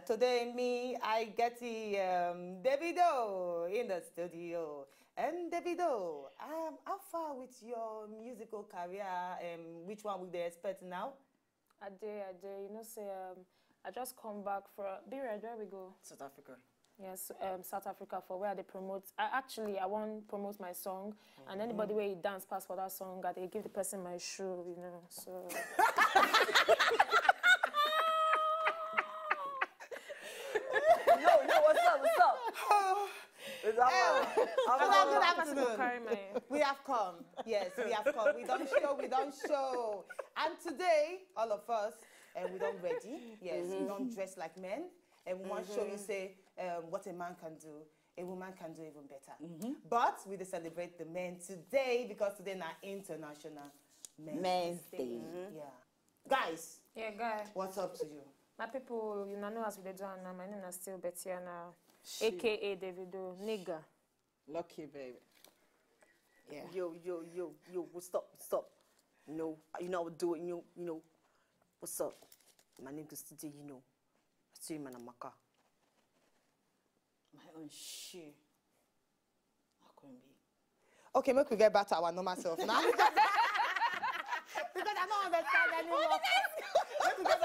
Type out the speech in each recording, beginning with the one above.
Today I get the Davido in the studio. And Davido, how far with your musical career? Which one would they expect now? I did. I just come back for Biriad, where we go? South Africa. Yes, South Africa, for where they promote. I want to promote my song, and anybody where you dance past for that song, they give the person my shoe, so. Good afternoon. We have come. Yes, we have come. We don't show. And today, all of us, we don't ready. Yes, we don't dress like men. And we want to show you, say, what a man can do. A woman can do even better. But we celebrate the men today because today is International Men's Day. Yeah. Guys. Yeah, guy. What's up to you? My people, you know as we do now. My name is still Betiana, a.k.a. Davido, nigga. Lucky, baby. Yeah. Yo, stop. You know I would do it, you know. What's up? My name is today, I see you, man, Amaka. My own shit. How can be? Okay, make we get back to our normal self now. Because I don't understand anymore. Wait, but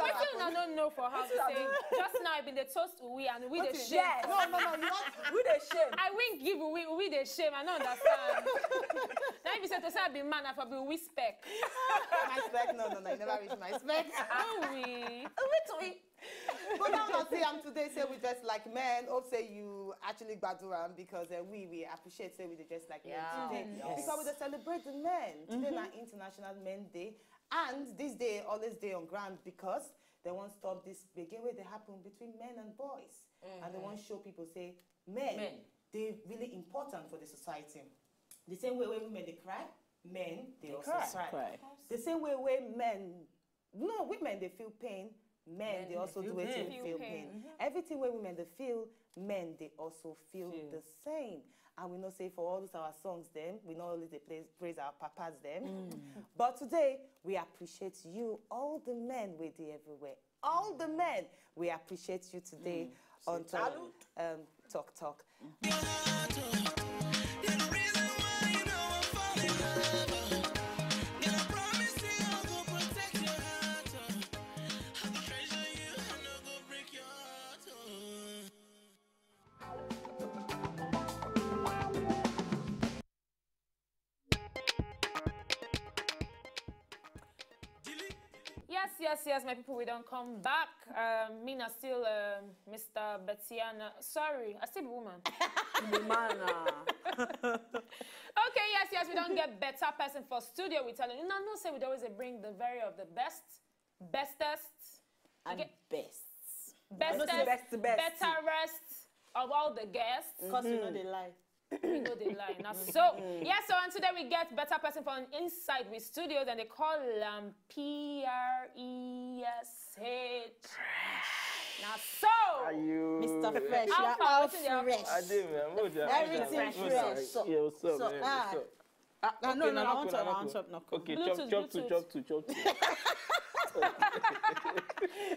what you don't know for how to say? Just now, I've been the toast we and we the shame. No, we the shame. I won't give we the shame. I don't understand. Now if you say to say I be man, I probably we spec. My spec? No, you never reach my spec. Oh, we. But now I say I'm today say we dress like men. Hope say you actually graduate because we appreciate say we dress like men today. Yes. Because we celebrate the men. Today is International Men's Day. And this day always day on ground because they won't stop this begin where they happen between men and boys. And they want to show people say men. They're really important for the society. The same way women they cry, men they also cry. The same way women they feel pain, men they also do it to feel pain. Everything where women they feel, men they also feel the same. And we know say for all those our songs them, we not only they praise our papas them. But today we appreciate you, all the men with you everywhere. All the men, we appreciate you today on Talk. Yes, my people, we don't come back. Me na still Mr. Betiana. Sorry, I still be woman. Okay, yes, we don't get better person for studio. We telling you, no, say we always bring the very of the bestest, and bestest, betterest of all the guests. Because you know they lie. We know they lie. Now, so and today we get better person from inside with studios and they call Presh. Now, so are you Mr. Fresh? How fresh. I do, man. Everything fresh. Yeah, what's up, man? No, I want to. Okay, chop to.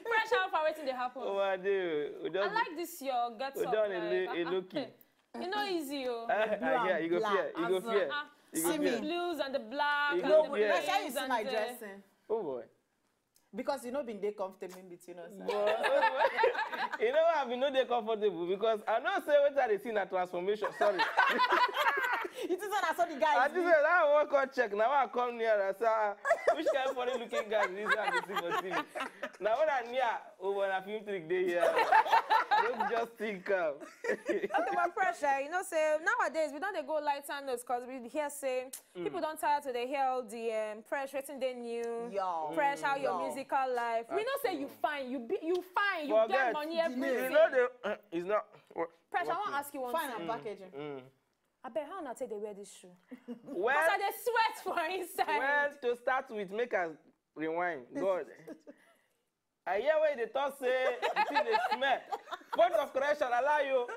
Fresh, how far waiting they happen? Oh, I do. I like this your get up. A looky. You know easy, yeah, you go fear. See me. The blues and the black. You know, shall you see my dressing? Oh boy. Because you know being they comfortable in between us. You know I've been no they comfortable because I know say what they see in a transformation. Sorry. It is when I saw the guys. I just said I want to check. Now I come near and say which kind of funny looking guys this one to see for TV. Now when I'm near over a film trick day here. Don't just think Okay, but pressure, say nowadays we don't go light notes because we hear say people don't tire to they hear all the press rating they new. Fresh how your musical life. We don't say you fine, you fine, you get money everything. You know it's not. Pressure, I want to ask you one thing. Fine and packaging. I bet how not take they wear this shoe. Well, because they sweat for inside. Well, to start with, make us rewind. God. I hear where they talk say, you see they smell. Point of correction, allow you.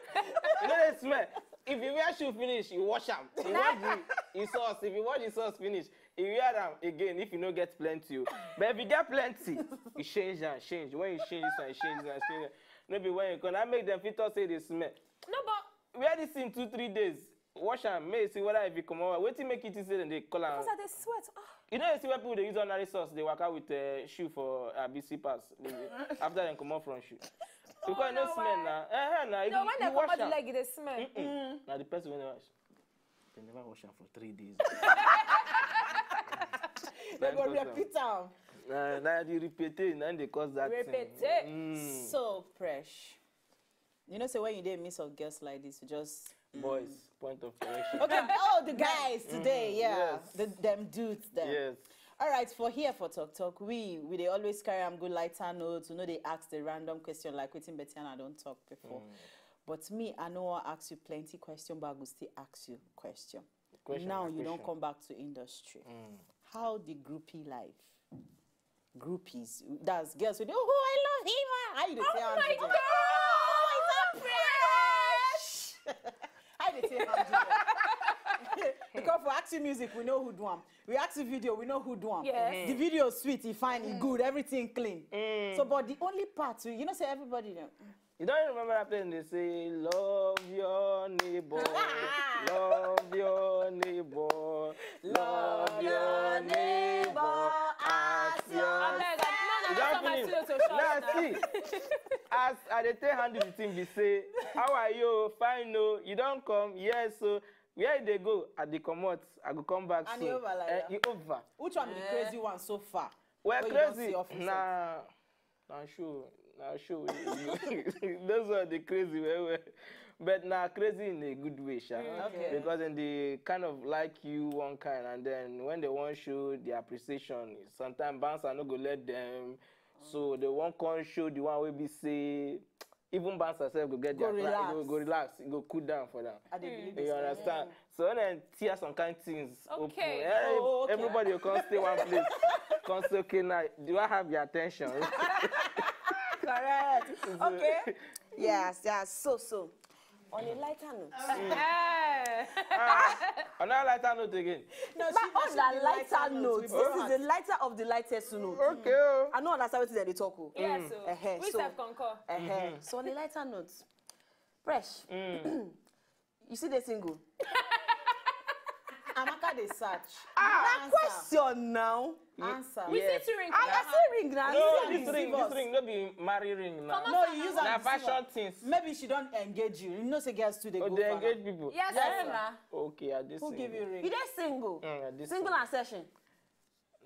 You know they smell. If you wear shoe finish, you wash them. You wash the sauce. If you wash the sauce finish, you wear them again if you don't get plenty. But if you get plenty, you change and change. When you change this and change this and change it. Maybe when you can, I make them fit us say they smell. No, but wear this in 2-3 days. Wash and may see whether if you come over. Wait till make it easy and they call because they sweat. Oh. You know, you see where people they use ordinary sauce, they work out with shoe for BC pass after they come out from shoe. Because no smell now. No, when they come out the leg, they smell. Now the person when they wash, they never wash them for 3 days. They go repeat them. Now they repeat it, and they cause that repeat thing. So fresh. You know, say when you didn't miss of girls like this, you just boys, point of correction. Okay, oh the guys today, yeah. Yes. Them dudes them. Yes. All right, for here for Talk, we they always carry good lighter notes. You know, they ask the random question like waiting Betty and I don't talk before. But me, I know I ask you plenty question, but I will still ask you question. Now you don't come back to industry. How the groupie life? Groupies, that's girls with oh I love him. How you say oh my God! How they say because for Axie music, we know who do them. We Axie video, we know who do them. Yes. The video is sweet, he fine, he good, everything clean. So, but the only part, you know, say everybody know. You don't remember that thing they say, love your neighbor, love your neighbor, love your neighbor as yourself. You don't finish. Now see, as I dey take handle the thing, we say, how are you? Fine, no. You don't come, yes, so where they go? At the commot, I go come back and soon. And over like that? You over. Which one be the crazy one so far? Well, crazy. Nah, sure. Those are the crazy way. But now crazy in a good way, Sha. Okay. Because then they kind of like you one kind, and then when they want show the appreciation, sometimes bands are not gonna let them. So they won't come show the one will be say. Even bands themselves go get their go relax, go cool down for them. You understand? So when then tear some kind of things open, everybody will come stay one place. Come say, okay, now do I have your attention? Correct. Okay. Yes. So. On a lighter note. On a lighter note again. No, but on the lighter note, this is the lighter of the lightest note. Okay. I don't understand what they talk. Yes, we have concur. So on a lighter note, fresh. You see the single? Amaka they search. Question now. Answer. We see two rings. I see ring now. No, this ring, no be marry ring now. No, you use na fashion things. Maybe she don't engage you. You know, say girls too they go. They engage people. Yes, Okay, I just. Who give you ring? You just single. Single and session.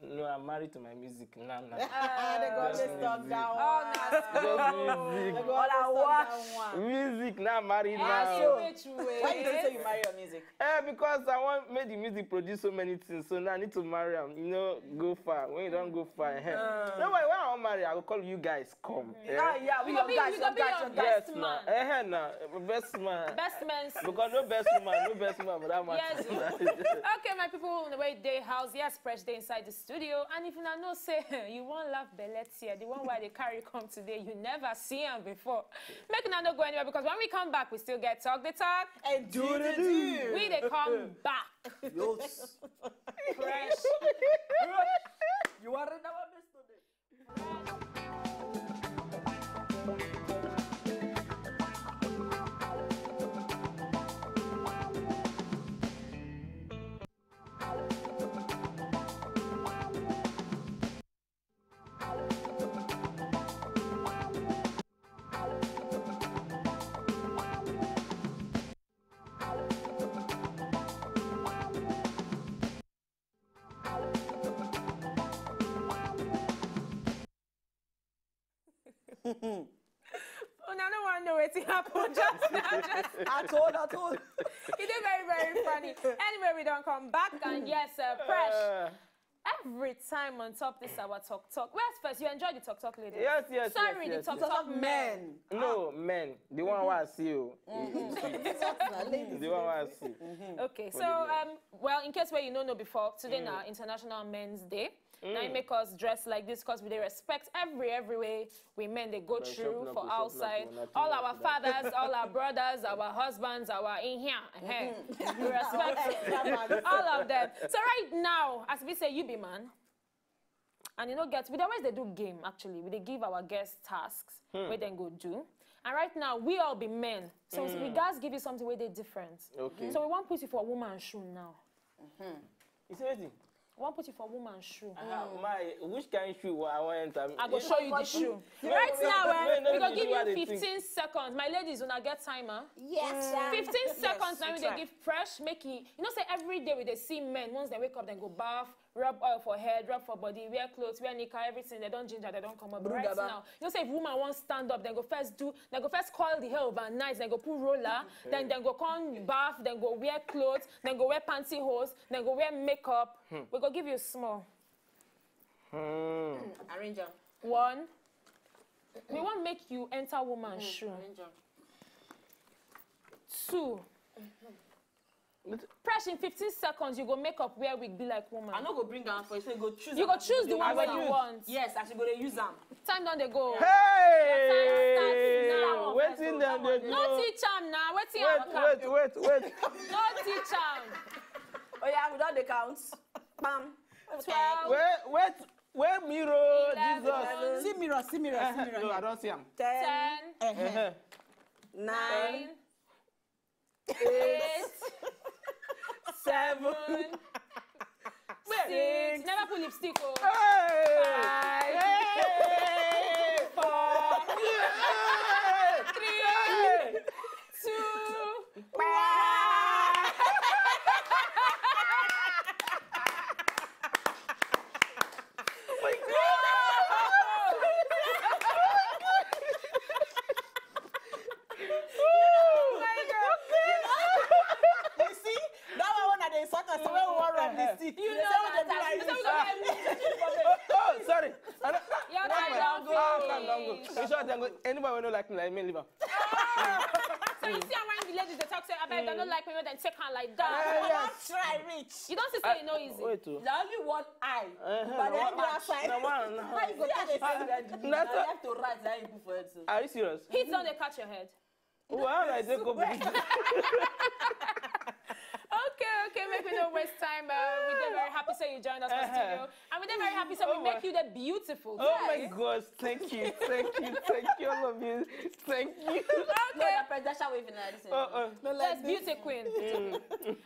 No, I'm married to my music. Nah. They go always talk down. Oh, music. Music, now married now. Why you don't say you marry your music? Because I want make the music produce so many things. So now I need to marry them. You know, go far. When you don't go far, no, when I want marry, I will call you guys. Come. Yeah, we your guys. Yes, man. Best man. Best man. Because no best woman, but that matter. Yes. Okay, my people, on the way day house. Yes, fresh day inside the studio. And if you know, say you won't laugh Belletia, the one where they carry come today, you never see him before. Make no go anywhere because when we come back, we still get talk the talk and do the do. We they come back. Yes. Fresh. You are in our best today. Now no wonder what happened just now. I told. It is very, very funny. Anyway, we don't come back and yes, fresh. every time on top this our talk. Where's first? You enjoy the talk, ladies? Yes. Sorry, yes, the talk men. No, men. The one who I see you. The one who I see. Okay, so well, in case where you don't know before, today now International Men's Day. Now you make us dress like this because we respect every way we men they go through for outside. All our fathers, all our brothers, our husbands, our in here. We respect all of them. So right now, as we say, you be man. And you know, we always they do game actually. We they give our guests tasks where they go do. And right now, we all be men. So we guys give you something where they different. Okay. So we want to put you for a woman's shoe now. You see anything? I want to put you for a woman's shoe. Which kind of shoe I want to enter? I go show you the shoe. Right now, we gonna give you 15 seconds. My ladies, when I get timer. Yes. 15 seconds now, they give fresh, make it. You know, say every day we they see men. Once they wake up, they go bath, rub oil for head, rub for body, wear clothes, wear knicker, everything. They don't ginger, they don't come up. But right now, you know, say if woman wants stand up, then go first coil the hair overnight, then go put roller, then go come bath, then go wear clothes, then go wear pantyhose, then go wear makeup. We go give you small. Arrange them. 1. We want make you enter woman's shoe. Arrange them. 2. Press in 15 seconds, you go make up where we be like woman. I no go bring down for you, so you go choose. You go choose the one where you want. Yes, I should go to use them. Time down they go. Hey! Now. Waiting them they do. No teach am now. Wait. No teach am. Oh yeah, without the counts. Bam. 12. Wait, Miro, 11. Jesus. See mirror. No, I don't see him. 10. 9. 8. 7. 6. Never put lipstick on. Hey! 5. 4. 3. 2. 1. Anybody will not like me, leave her. So you see, I'm wearing the ladies, they talk, say, I bet they don't like me, then take her like that. Yes. Try reach. You don't see, say, you know easy. Wait, too. The only one eye. But the other side. How you go catch it? Left to right, now you put for it. Are you serious? Heat on, they catch your head. Well, I did go. Okay, make me no waste time. We're very happy so you joined us in the studio. And we're very happy so we make you the beautiful. Oh my gosh, thank you, all of you. Thank you. No, the presidential waving at this. That's beauty queen.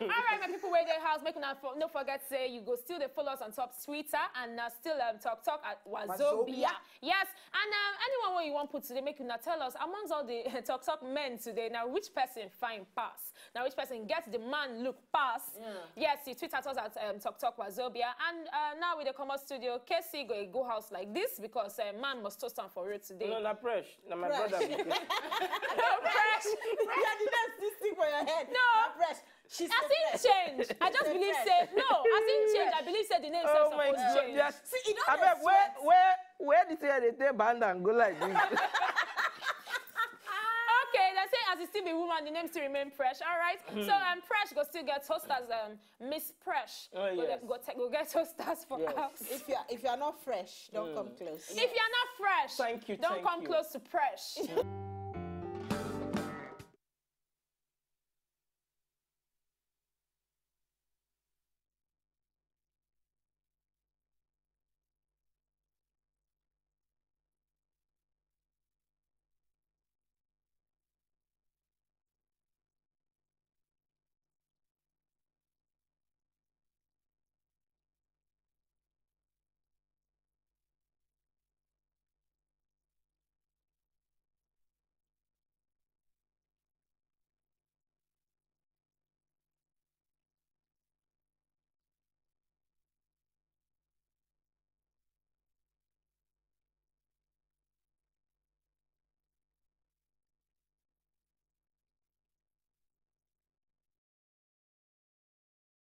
All right, my people, where their house, make no forget say you go still they follow us on top Twitter and still talk at Wazobia. Yes, and anyone where you want put today, make you not tell us amongst all the talk men today. Now which person find pass? Now which person gets the man look pass? Yes, you tweet at us at Talk Wazobia. And now with the Common Studio, KC go house like this because man must toast on for real today. No, not fresh. No, my brother. No fresh. Yeah, the next this thing for your head. No. Not fresh. She's I think change. I just believe say no. I think change. I believe say the name Oh says my supposed God! change. Yes. See, it I don't bet where did they take band and go like this? Okay, they say as it still be woman, the name still remain fresh. All right. So Fresh go still get toasters. Miss Fresh. Oh, yes. Go get toasters for us. If you are not fresh, don't come close. If you're not fresh, Thank you. don't come close to Fresh.